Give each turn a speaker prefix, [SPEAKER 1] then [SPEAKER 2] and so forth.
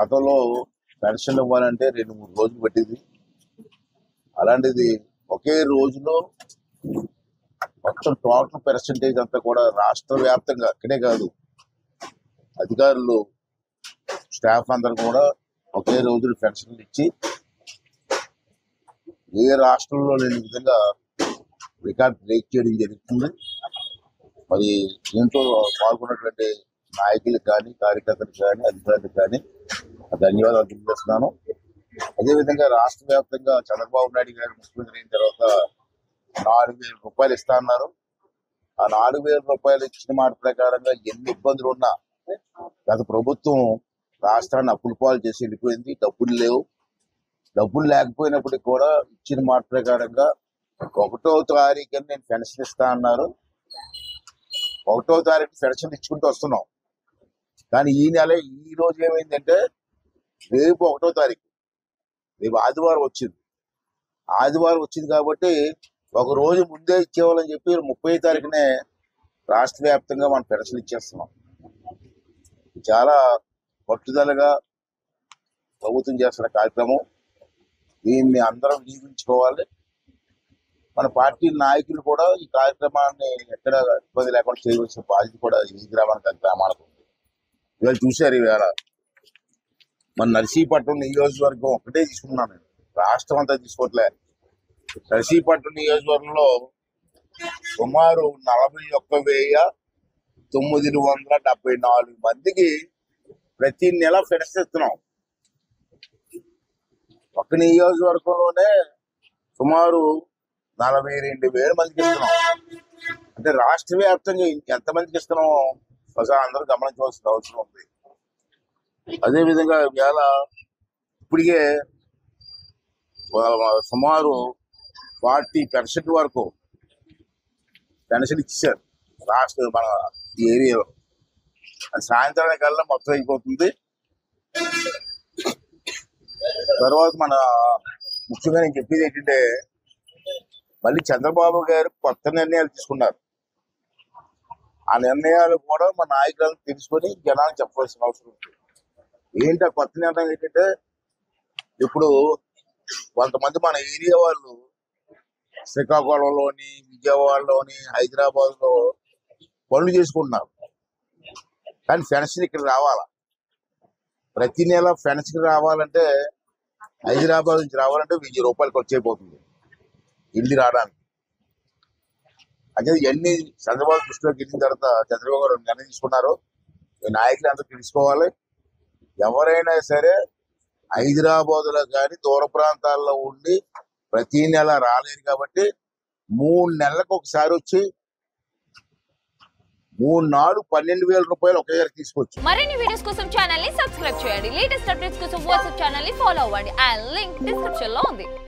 [SPEAKER 1] గతంలో పెన్షన్ ఇవ్వాలంటే 2-3 రోజులు పట్టింది. అలాంటిది ఒకే రోజులో మొత్తం టోటల్ పర్సెంటేజ్ అంతా కూడా రాష్ట్ర వ్యాప్తంగా అక్కడే కాదు, అధికారులు స్టాఫ్ అందరూ కూడా ఒకే రోజులు పెన్షన్లు ఇచ్చి ఏ రాష్ట్రంలో లేని విధంగా రికార్డ్ బ్రేక్ చేయడం జరుగుతుంది. మరి దీంట్లో పాల్గొన్నటువంటి నాయకులకు కానీ, కార్యకర్తలకు కానీ, అధికారులకు కానీ ధన్యవాదాలు తెలియజేస్తున్నాను. అదేవిధంగా రాష్ట్ర వ్యాప్తంగా చంద్రబాబు నాయుడు గారు ముఖ్యమంత్రి అయిన తర్వాత 4,000 రూపాయలు ఇస్తా అన్నారు. ఆ 4,000 రూపాయలు ఇచ్చిన మాట ప్రకారంగా ఎన్ని ఇబ్బందులు ఉన్నా గత ప్రభుత్వం రాష్ట్రాన్ని అప్పుల పాలు చేసి వెళ్ళిపోయింది. డబ్బులు లేవు. డబ్బులు లేకపోయినప్పటికీ కూడా ఇచ్చిన మాట ప్రకారంగా 1వ తారీఖు నేను పెన్షన్ ఇస్తా అన్నారు. 1వ తారీఖు పెన్షన్ ఇచ్చుకుంటూ వస్తున్నాం. కానీ ఈ నెల ఈ రోజు ఏమైందంటే రేపు 1వ తారీఖు, రేపు ఆదివారం వచ్చింది. ఆదివారం వచ్చింది కాబట్టి ఒక రోజు ముందే ఇచ్చేవాళ్ళని చెప్పి 30వ తారీఖునే రాష్ట్ర వ్యాప్తంగా మనం పెన్షన్ ఇచ్చేస్తున్నాం. చాలా పట్టుదలగా ప్రభుత్వం చేస్తున్న కార్యక్రమం. దీన్ని అందరం వినియోగించుకోవాలి. మన పార్టీ నాయకులు కూడా ఈ కార్యక్రమాన్ని ఎక్కడ ఇబ్బంది లేకుండా చేయవలసిన బాధ్యత కూడా ఈ గ్రామానికి ఉంది. ఇవాళ చూశారు, ఈవేళ మన నర్సీపట్నం నియోజకవర్గం ఒకటే తీసుకున్నాను నేను, రాష్ట్రం అంతా తీసుకోవట్లే. నర్సీపట్నం నియోజకవర్గంలో సుమారు 41,974 మందికి ప్రతి నెల పెన్షన్ ఇస్తున్నాం. ఒక్క నియోజకవర్గంలోనే సుమారు 42,000 మందికి ఇస్తున్నాం. అంటే రాష్ట్ర వ్యాప్తంగా ఎంతమందికి ఇస్తున్నామో ఒకసారి అందరూ గమనించవలసిన అవసరం ఉంది. అదేవిధంగా ఇవాళ ఇప్పటికే సుమారు 40% వరకు పెన్షన్ ఇచ్చారు రాష్ట్ర మన ఈ ఏరియాలో. అది సాయంత్రానికల్లా మొత్తం అయిపోతుంది. తర్వాత మన ముఖ్యంగా నేను చెప్పేది ఏంటంటే, మళ్ళీ చంద్రబాబు గారు కొత్త నిర్ణయాలు తీసుకున్నారు. ఆ నిర్ణయాలు కూడా మన నాయకులను తెలుసుకొని జనానికి చెప్పవలసిన అవసరం ఉంది. ఏంటి ఆ కొత్త నిర్ణయం ఏంటంటే, ఇప్పుడు కొంతమంది మన ఏరియా వాళ్ళు శ్రీకాకుళంలోని, విజయవాడలోని, హైదరాబాద్లో పనులు చేసుకుంటున్నారు. కానీ పెన్షన్ ఇక్కడ రావాలా, ప్రతి నెల పెన్షన్ రావాలంటే హైదరాబాద్ నుంచి రావాలంటే 1000 రూపాయలు ఖర్చు అయిపోతుంది ఇల్లు రావడానికి. అంటే ఇవన్నీ చంద్రబాబు దృష్టిలోకి వెళ్ళిన తర్వాత చంద్రబాబు గారు నిర్ణయం తీసుకున్నారు. ఈ నాయకులు అందరూ తెలుసుకోవాలి. ఎవరైనా సరే హైదరాబాద్లో కానీ దూర ప్రాంతాల్లో ఉండి ప్రతి నెల రాలేరు కాబట్టి 3 నెలలకు ఒకసారి వచ్చి 12,000 రూపాయలు ఒకేసారి తీసుకోవచ్చు.
[SPEAKER 2] మరిన్ని వీడియోస్ కోసం ఛానల్ ని సబ్స్క్రైబ్ చేయండి. లేటెస్ట్ అప్డేట్స్ కోసం వాట్సాప్ ఛానల్ ని ఫాలో అవ్వండి. ఆ లింక్ డిస్క్రిప్షన్ లో ఉంది.